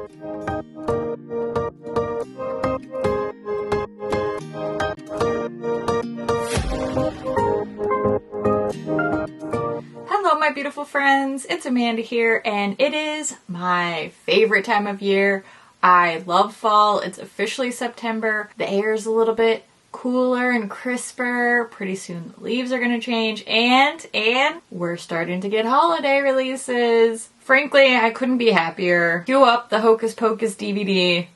Hello my beautiful friends, it's Amanda here, and it is my favorite time of year. I love fall. It's officially September. The air is a little bit cooler and crisper. Pretty soon the leaves are going to change, and we're starting to get holiday releases. Frankly, I couldn't be happier. Cue up the Hocus Pocus DVD.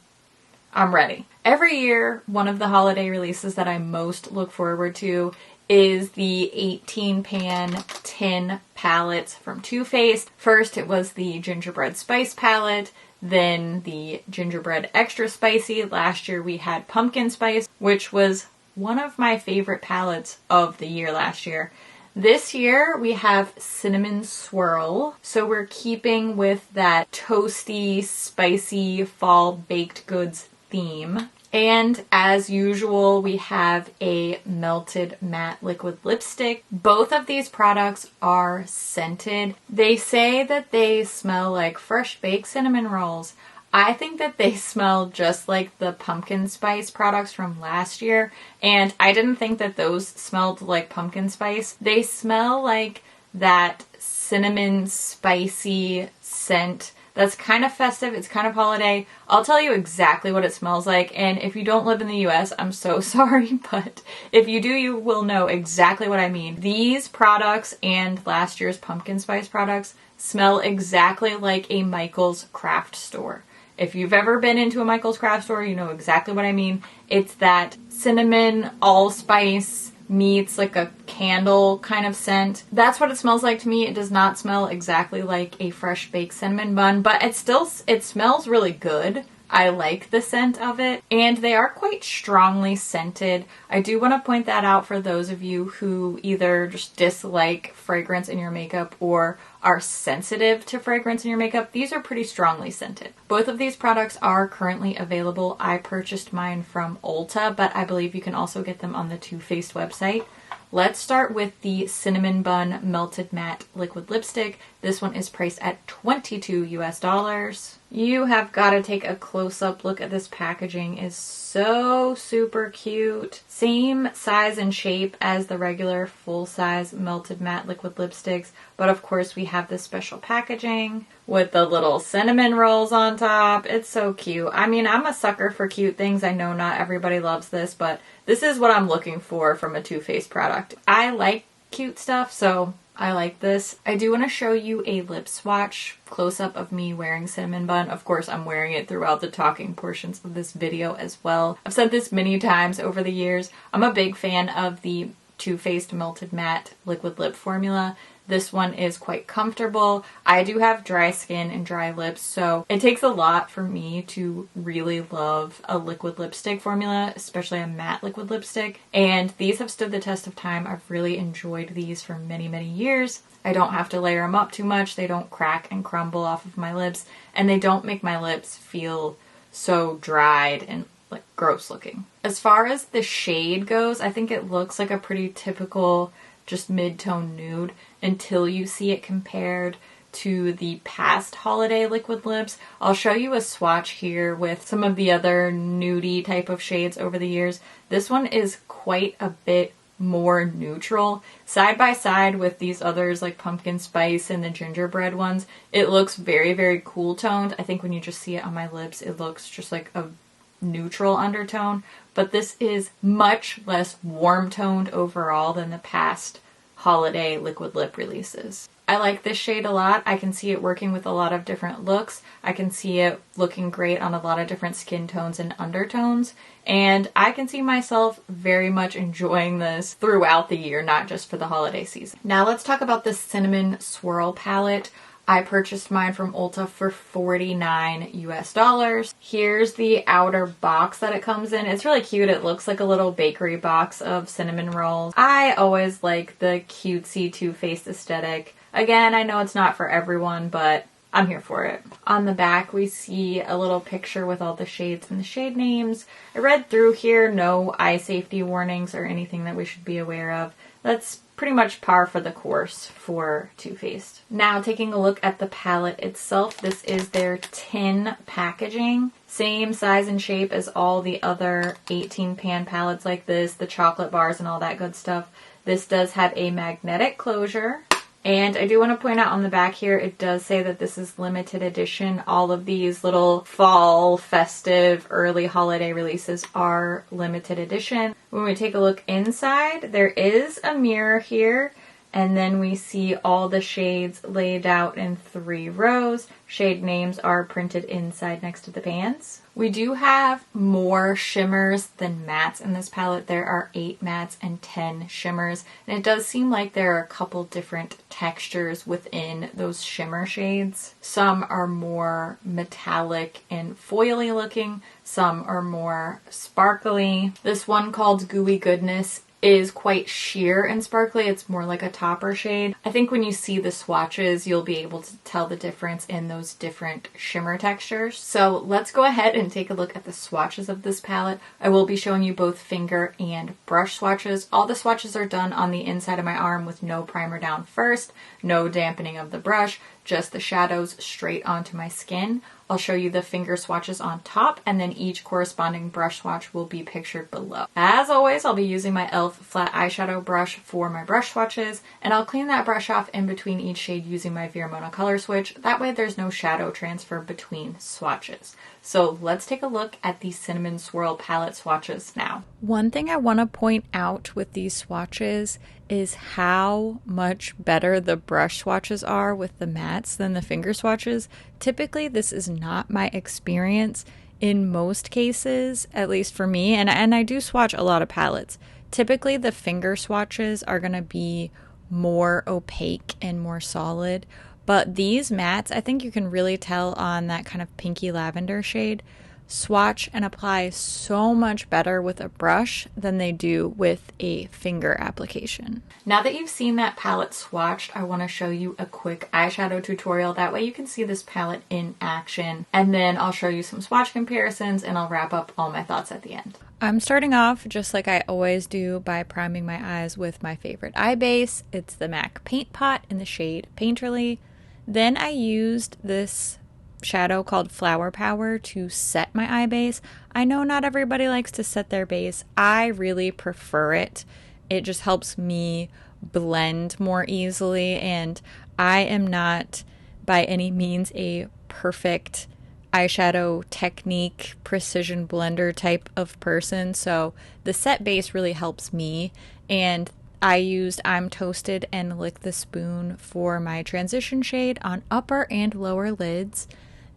I'm ready. Every year, one of the holiday releases that I most look forward to is the 18 pan tin palettes from Too Faced. First, it was the gingerbread spice palette, then the gingerbread extra spicy. Last year we had pumpkin spice, which was one of my favorite palettes of the year last year. This year we have Cinnamon Swirl, so we're keeping with that toasty, spicy fall baked goods theme. And as usual, we have a melted matte liquid lipstick. Both of these products are scented. They say that they smell like fresh baked cinnamon rolls. I think that they smell just like the pumpkin spice products from last year, and I didn't think that those smelled like pumpkin spice. They smell like that cinnamon spicy scent that's kind of festive, it's kind of holiday. I'll tell you exactly what it smells like, and if you don't live in the US, I'm so sorry, but if you do, you will know exactly what I mean. These products and last year's pumpkin spice products smell exactly like a Michael's craft store. If you've ever been into a Michael's craft store, you know exactly what I mean. It's that cinnamon allspice meets like a candle kind of scent. That's what it smells like to me. It does not smell exactly like a fresh baked cinnamon bun, but it smells really good. I like the scent of it, and they are quite strongly scented. I do want to point that out for those of you who either just dislike fragrance in your makeup or are sensitive to fragrance in your makeup. These are pretty strongly scented. Both of these products are currently available. I purchased mine from Ulta, but I believe you can also get them on the Too Faced website. Let's start with the Cinnamon Bun Melted Matte Liquid Lipstick. This one is priced at $22 US. You have got to take a close-up look at this packaging. It's so super cute. Same size and shape as the regular full-size Melted Matte Liquid Lipsticks, but of course we have this special packaging with the little cinnamon rolls on top. It's so cute. I mean, I'm a sucker for cute things. I know not everybody loves this, but this is what I'm looking for from a Too Faced product. I like cute stuff, so I like this. I do want to show you a lip swatch close-up of me wearing Cinnamon Bun. Of course, I'm wearing it throughout the talking portions of this video as well. I've said this many times over the years. I'm a big fan of the Too Faced Melted Matte Liquid Lip formula. This one is quite comfortable. I do have dry skin and dry lips, so it takes a lot for me to really love a liquid lipstick formula, especially a matte liquid lipstick. And these have stood the test of time. I've really enjoyed these for many, many years. I don't have to layer them up too much. They don't crack and crumble off of my lips, and they don't make my lips feel so dried and like gross looking. As far as the shade goes, I think it looks like a pretty typical just mid-tone nude until you see it compared to the past holiday liquid lips. I'll show you a swatch here with some of the other nudie type of shades over the years. This one is quite a bit more neutral. Side by side with these others like pumpkin spice and the gingerbread ones, it looks very, very cool toned. I think when you just see it on my lips, it looks just like a neutral undertone, but this is much less warm toned overall than the past holiday liquid lip releases. I like this shade a lot. I can see it working with a lot of different looks. I can see it looking great on a lot of different skin tones and undertones, and I can see myself very much enjoying this throughout the year, not just for the holiday season. Now let's talk about the Cinnamon Swirl palette. I purchased mine from Ulta for $49 US. Here's the outer box that it comes in. It's really cute. It looks like a little bakery box of cinnamon rolls. I always like the cutesy Too Faced aesthetic. Again, I know it's not for everyone, but I'm here for it. On the back, we see a little picture with all the shades and the shade names. I read through here, no eye safety warnings or anything that we should be aware of. That's pretty much par for the course for Too Faced. Now taking a look at the palette itself, this is their tin packaging. Same size and shape as all the other 18 pan palettes like this, the chocolate bars and all that good stuff. This does have a magnetic closure. And I do want to point out on the back here, it does say that this is limited edition. All of these little fall, festive, early holiday releases are limited edition. When we take a look inside, there is a mirror here. And then we see all the shades laid out in 3 rows. Shade names are printed inside next to the pans. We do have more shimmers than mattes in this palette. There are 8 mattes and 10 shimmers. And it does seem like there are a couple different textures within those shimmer shades. Some are more metallic and foily looking. Some are more sparkly. This one called Gooey Goodness is quite sheer and sparkly. It's more like a topper shade. I think when you see the swatches, you'll be able to tell the difference in those different shimmer textures. So let's go ahead and take a look at the swatches of this palette. I will be showing you both finger and brush swatches. All the swatches are done on the inside of my arm with no primer down first, no dampening of the brush, just the shadows straight onto my skin. I'll show you the finger swatches on top, and then each corresponding brush swatch will be pictured below. As always, I'll be using my e.l.f. flat eyeshadow brush for my brush swatches, and I'll clean that brush off in between each shade using my Vermona color switch. That way there's no shadow transfer between swatches. So let's take a look at the Cinnamon Swirl palette swatches now. One thing I want to point out with these swatches is how much better the brush swatches are with the mattes than the finger swatches. Typically, this is not my experience in most cases, at least for me, and I do swatch a lot of palettes. Typically, the finger swatches are going to be more opaque and more solid, but these mattes, I think you can really tell on that kind of pinky lavender shade, swatch and apply so much better with a brush than they do with a finger application. Now that you've seen that palette swatched, I want to show you a quick eyeshadow tutorial. That way you can see this palette in action, and then I'll show you some swatch comparisons and I'll wrap up all my thoughts at the end. I'm starting off just like I always do by priming my eyes with my favorite eye base. It's the MAC Paint Pot in the shade Painterly. Then I used this shadow called Flower Power to set my eye base. I know not everybody likes to set their base. I really prefer it. It just helps me blend more easily, and I am not by any means a perfect eyeshadow technique precision blender type of person, so the set base really helps me. And I used I'm Toasted and Lick the Spoon for my transition shade on upper and lower lids.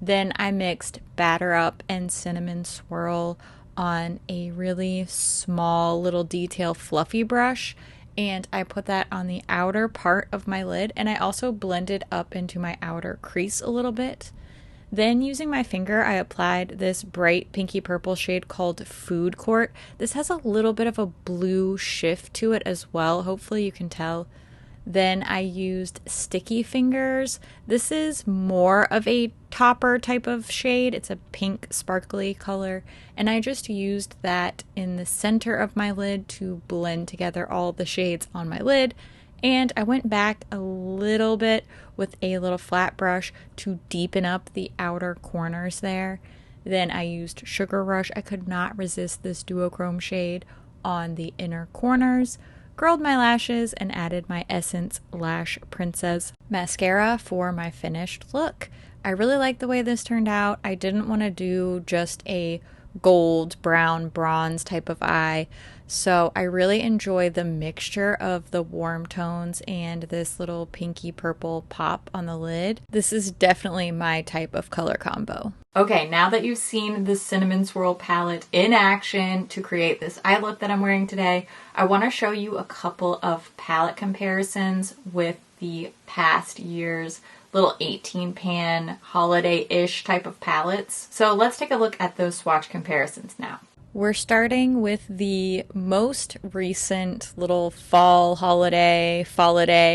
Then I mixed Batter Up and Cinnamon Swirl on a really small little detail fluffy brush, and I put that on the outer part of my lid, and I also blended up into my outer crease a little bit. Then using my finger, I applied this bright pinky purple shade called Food Court. This has a little bit of a blue shift to it as well. Hopefully you can tell. Then I used Sticky Fingers. This is more of a topper type of shade. It's a pink sparkly color. And I just used that in the center of my lid to blend together all the shades on my lid. And I went back a little bit with a little flat brush to deepen up the outer corners there. Then I used Sugar Rush. I could not resist this duochrome shade on the inner corners. Curled my lashes and added my Essence Lash Princess mascara for my finished look. I really like the way this turned out. I didn't want to do just a gold, brown, bronze type of eye, so I really enjoy the mixture of the warm tones and this little pinky purple pop on the lid. This is definitely my type of color combo. Okay, now that you've seen the Cinnamon Swirl palette in action to create this eye look that I'm wearing today, I want to show you a couple of palette comparisons with the past year's little 18 pan holiday-ish type of palettes. So let's take a look at those swatch comparisons now. We're starting with the most recent little fall holiday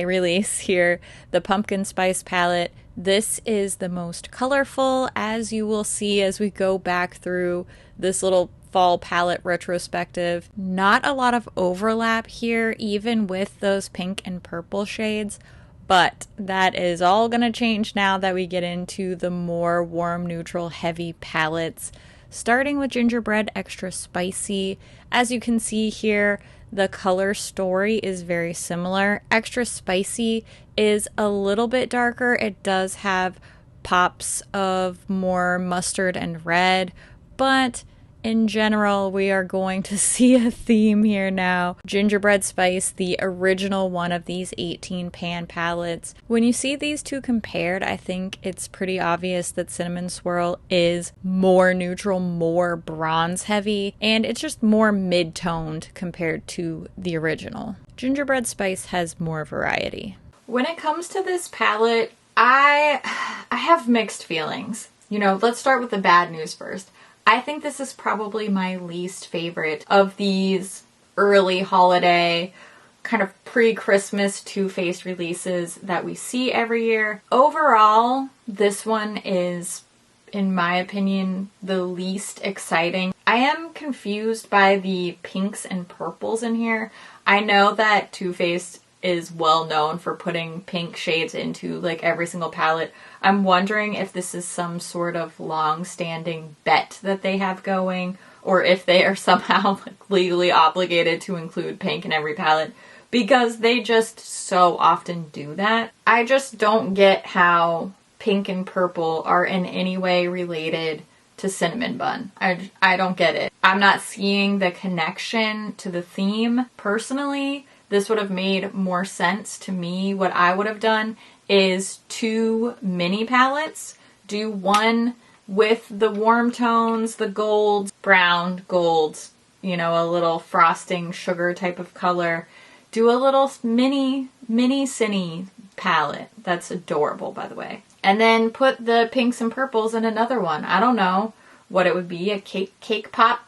release here, the Pumpkin Spice palette. This is the most colorful, as you will see as we go back through this little fall palette retrospective. Not a lot of overlap here, even with those pink and purple shades, but that is all going to change now that we get into the more warm, neutral, heavy palettes. Starting with Gingerbread Extra Spicy. As you can see here, the color story is very similar. Extra Spicy is a little bit darker. It does have pops of more mustard and red, but in general, we are going to see a theme here now. Gingerbread Spice, the original one of these 18 pan palettes. When you see these two compared, I think it's pretty obvious that Cinnamon Swirl is more neutral, more bronze heavy, and it's just more mid-toned compared to the original. Gingerbread Spice has more variety. When it comes to this palette, I have mixed feelings. Let's start with the bad news first. I think this is probably my least favorite of these early holiday, kind of pre-Christmas Too Faced releases that we see every year. Overall, this one is, in my opinion, the least exciting. I am confused by the pinks and purples in here. I know that Too Faced is well known for putting pink shades into like every single palette. I'm wondering if this is some sort of long-standing bet that they have going, or if they are somehow legally obligated to include pink in every palette, because they just so often do that. I just don't get how pink and purple are in any way related to Cinnamon Bun. I don't get it. I'm not seeing the connection to the theme personally. This would have made more sense to me. What I would have done is 2 mini palettes. Do one with the warm tones, the golds, brown, golds, a little frosting sugar type of color. Do a little mini Cinny palette. That's adorable, by the way. And then put the pinks and purples in another one. I don't know what it would be, a cake pop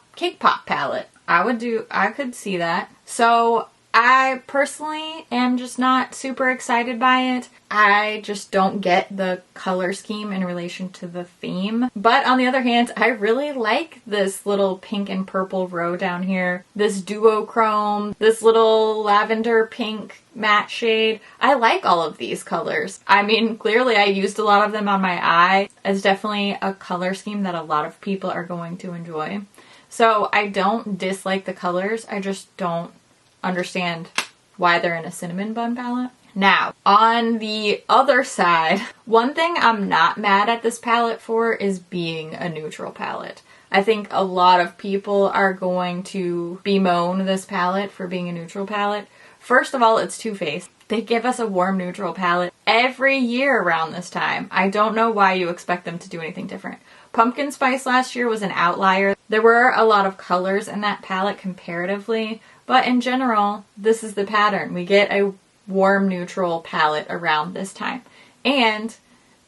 palette. I could see that. So I personally am just not super excited by it. I just don't get the color scheme in relation to the theme. But on the other hand, I really like this little pink and purple row down here. This duochrome, this little lavender pink matte shade. I like all of these colors. I mean, clearly I used a lot of them on my eye. It's definitely a color scheme that a lot of people are going to enjoy. So I don't dislike the colors. I just don't understand why they're in a Cinnamon Bun palette. Now, on the other side, one thing I'm not mad at this palette for is being a neutral palette. I think a lot of people are going to bemoan this palette for being a neutral palette. First of all, it's Too Faced. They give us a warm neutral palette every year around this time. I don't know why you expect them to do anything different. Pumpkin Spice last year was an outlier. There were a lot of colors in that palette comparatively, but in general, this is the pattern. We get a warm neutral palette around this time. And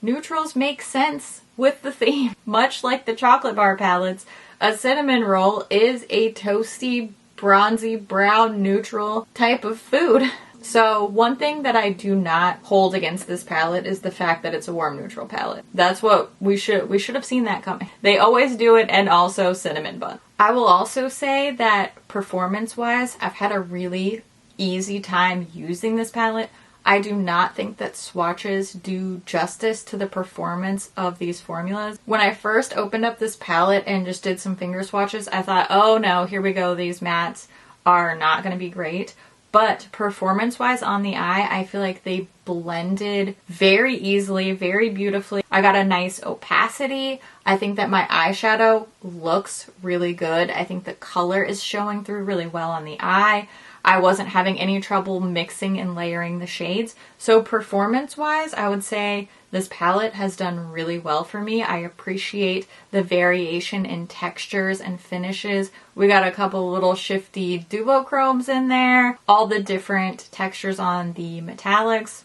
neutrals make sense with the theme. Much like the chocolate bar palettes, a cinnamon roll is a toasty, bronzy, brown, neutral type of food. So one thing that I do not hold against this palette is the fact that it's a warm neutral palette. That's what we should have seen that coming. They always do it, and also Cinnamon Bun. I will also say that performance-wise, I've had a really easy time using this palette. I do not think that swatches do justice to the performance of these formulas. When I first opened up this palette and just did some finger swatches, I thought, oh no, here we go, these mattes are not going to be great. But performance-wise on the eye, I feel like they blended very easily, very beautifully. I got a nice opacity. I think that my eyeshadow looks really good. I think the color is showing through really well on the eye. I wasn't having any trouble mixing and layering the shades. So performance-wise, I would say this palette has done really well for me. I appreciate the variation in textures and finishes. We got a couple little shifty duochromes in there, all the different textures on the metallics.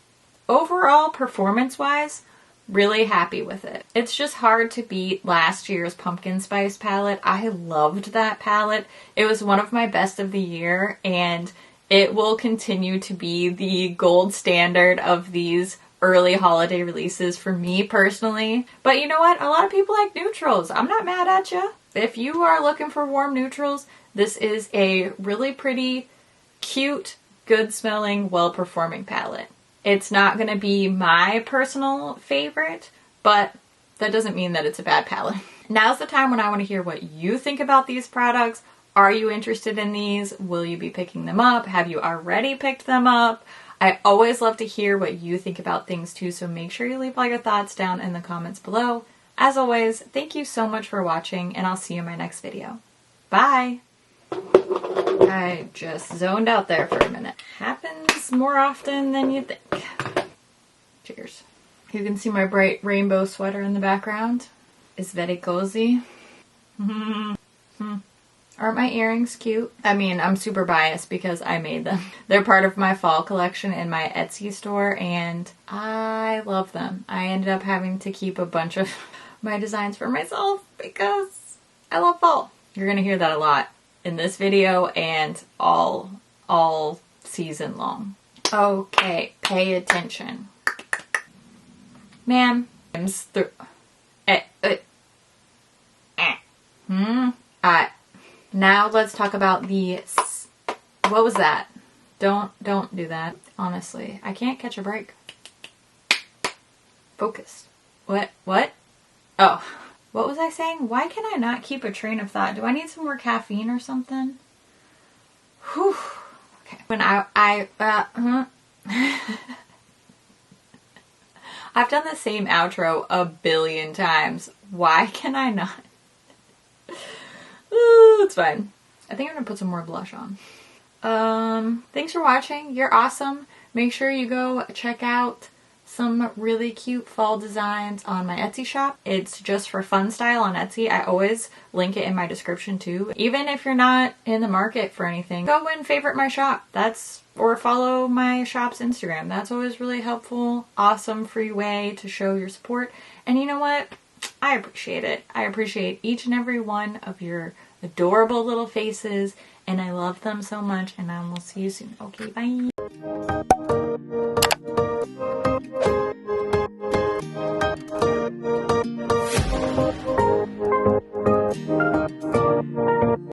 Overall, performance-wise, really happy with it. It's just hard to beat last year's Pumpkin Spice palette. I loved that palette. It was one of my best of the year, and it will continue to be the gold standard of these early holiday releases for me personally. But you know what? A lot of people like neutrals. I'm not mad at you. If you are looking for warm neutrals, this is a really pretty, cute, good smelling, well performing palette. It's not going to be my personal favorite, but that doesn't mean that it's a bad palette. Now's the time when I want to hear what you think about these products. Are you interested in these? Will you be picking them up? Have you already picked them up? I always love to hear what you think about things too, so make sure you leave all your thoughts down in the comments below. As always, thank you so much for watching, and I'll see you in my next video. Bye! I just zoned out there for a minute. Happens more often than you think. Cheers. You can see my bright rainbow sweater in the background. It's very cozy. Aren't my earrings cute? I mean, I'm super biased because I made them. They're part of my fall collection in my Etsy store, and I love them. I ended up having to keep a bunch of my designs for myself because I love fall. You're gonna hear that a lot in this video and all season long. Okay, pay attention. Ma'am, now let's talk about the, what was that? Don't do that. Honestly, I can't catch a break. Focus. What? Oh, what was I saying? Why can I not keep a train of thought? Do I need some more caffeine or something? Whew. Okay. When I've done the same outro a billion times. Why can I not? Ooh, it's fine. I think I'm gonna put some more blush on. Thanks for watching. You're awesome. Make sure you go check out some really cute fall designs on my Etsy shop. It's Just for Fun style on Etsy. I always link it in my description too. Even if you're not in the market for anything, go and favorite my shop. Or follow my shop's Instagram. That's always really helpful. Awesome free way to show your support. And you know what? I appreciate it. I appreciate each and every one of your adorable little faces, and I love them so much, and I will see you soon. Okay, bye.